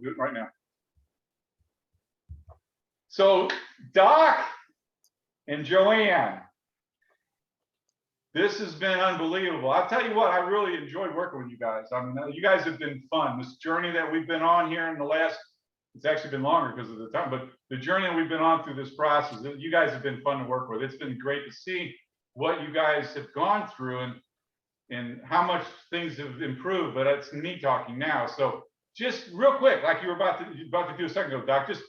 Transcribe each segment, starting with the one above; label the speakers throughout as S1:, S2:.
S1: Do it right now. So, Doc and Jo Ann, this has been unbelievable. I'll tell you what, I really enjoyed working with you guys. I mean, you guys have been fun. This journey that we've been on here in the last, it's actually been longer because of the time, but the journey that we've been on through this process, you guys have been fun to work with. It's been great to see what you guys have gone through and how much things have improved, but it's me talking now. So just real quick, like you were about to do a second ago, Doc, just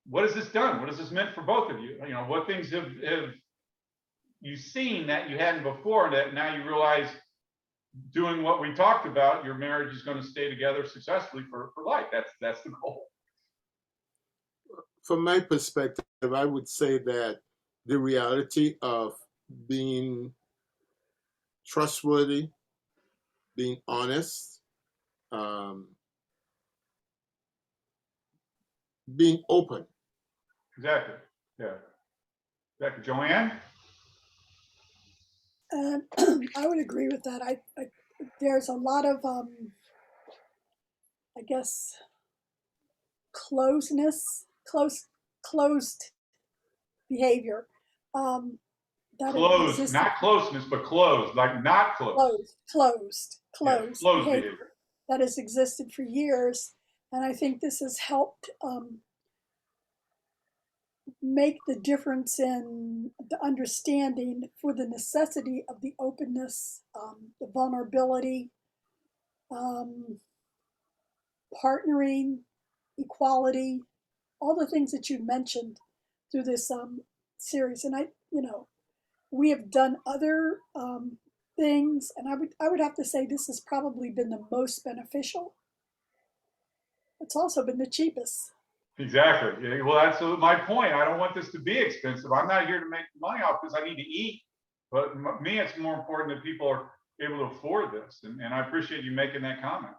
S1: what has this done? What has this meant for both of you? You know, what things have you seen that you hadn't before that now you realize doing what we talked about, your marriage is going to stay together successfully for life. That's the goal.
S2: From my perspective, I would say that the reality of being trustworthy, being honest, being open.
S1: Exactly. Yeah. Exactly. Jo Ann?
S3: I would agree with that. There's a lot of, I guess, closed behavior. That
S1: Closed, not closeness, but closed, like not closed.
S3: Closed
S1: behavior
S3: that has existed for years, and I think this has helped make the difference in the understanding for the necessity of the openness, the vulnerability, partnering, equality, all the things that you mentioned through this series. And we have done other things, and I would have to say this has probably been the most beneficial. It's also been the cheapest.
S1: Exactly. Yeah, well, that's my point. I don't want this to be expensive. I'm not here to make money off this. I need to eat. But me, it's more important that people are able to afford this. And I appreciate you making that comment.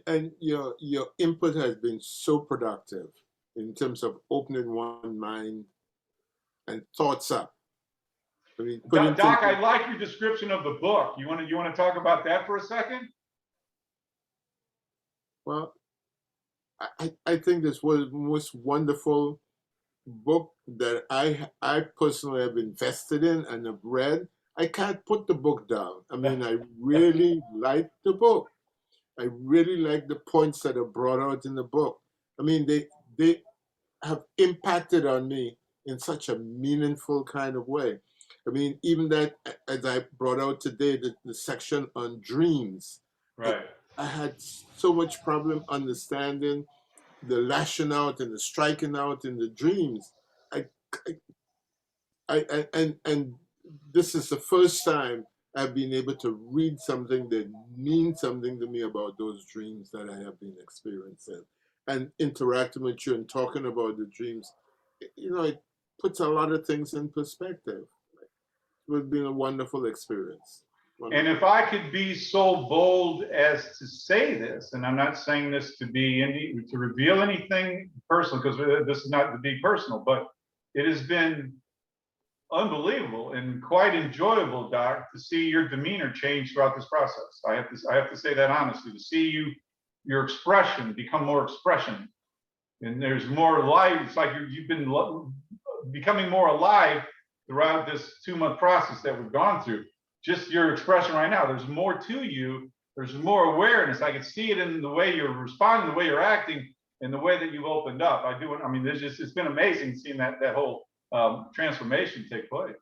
S2: And your input has been so productive in terms of opening one mind and thoughts up. I mean,
S1: Doc, I like your description of the book. You want to talk about that for a second?
S2: Well, I think this was the most wonderful book that I personally have invested in and have read. I can't put the book down. I mean, I really like the book. I really like the points that are brought out in the book. I mean, they have impacted on me in such a meaningful kind of way. I mean, even that, as I brought out today, the section on dreams.
S1: Right.
S2: I had so much problem understanding the lashing out and the striking out in the dreams. And this is the first time I've been able to read something that means something to me about those dreams that I have been experiencing. And interacting with you and talking about the dreams, it puts a lot of things in perspective. It has been a wonderful experience.
S1: And if I could be so bold as to say this, and I'm not saying this to reveal anything personal, because this is not to be personal, but it has been unbelievable and quite enjoyable, Doc, to see your demeanor change throughout this process. I have to say that honestly, to see your expression become more expression, and there's more life. It's like you've been becoming more alive throughout this 2-month process that we've gone through. Just your expression right now, there's more to you. There's more awareness. I can see it in the way you're responding, the way you're acting, and the way that you've opened up. I mean, it's been amazing seeing that whole transformation take place.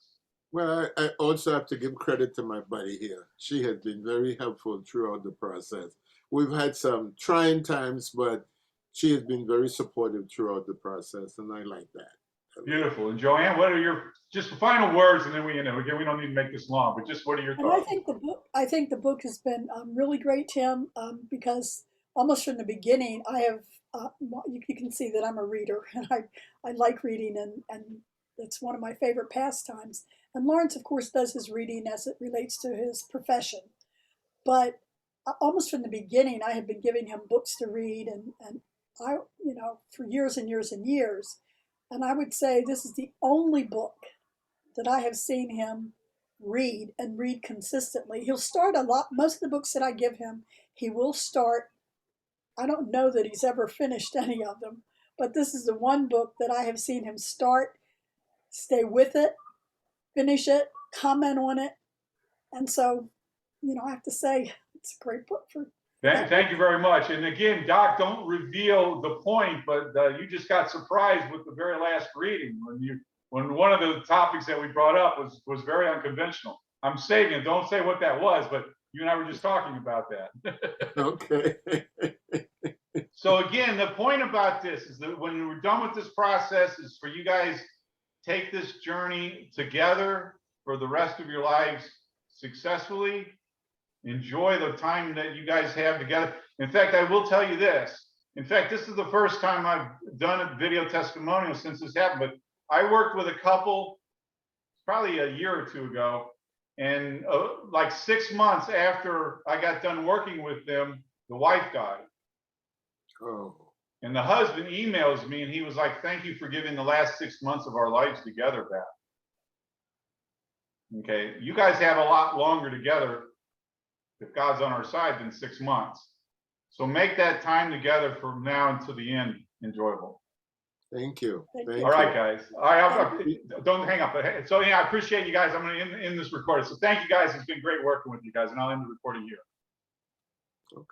S2: Well, I also have to give credit to my buddy here. She has been very helpful throughout the process. We've had some trying times, but she has been very supportive throughout the process, and I like that.
S1: Beautiful. And Jo Ann, what are your just final words? And then we don't need to make this long, but just what are your thoughts?
S3: I think the book has been really great, Tim, because almost from the beginning, I have you can see that I'm a reader, and I like reading, and it's one of my favorite pastimes. And Laurence, of course, does his reading as it relates to his profession, but almost from the beginning, I have been giving him books to read, and I for years and years and years. And I would say this is the only book that I have seen him read and read consistently. He'll start most of the books that I give him, he will start I don't know that he's ever finished any of them, but this is the one book that I have seen him start, stay with it, finish it, comment on it. And so, I have to say it's a great book for that.
S1: Thank you very much. And again, Doc, don't reveal the point, but you just got surprised with the very last reading when one of the topics that we brought up was very unconventional. I'm saving it. Don't say what that was, but you and I were just talking about that.
S2: Okay.
S1: So again, the point about this is that when we're done with this process is for you guys take this journey together for the rest of your lives successfully. Enjoy the time that you guys have together. In fact, I will tell you this. In fact, this is the first time I've done a video testimonial since this happened, but I worked with a couple probably a year or two ago, and like 6 months after I got done working with them, the wife died.
S2: Oh.
S1: And the husband emails me and he was like, thank you for giving the last 6 months of our lives together back. Okay, you guys have a lot longer together if God's on our side than 6 months. So make that time together from now until the end enjoyable.
S2: Thank you. Thank
S1: All right,
S2: you.
S1: guys. All right, don't hang up. So yeah, I appreciate you guys. I'm going to end this recording. So thank you guys. It's been great working with you guys, and I'll end the recording here.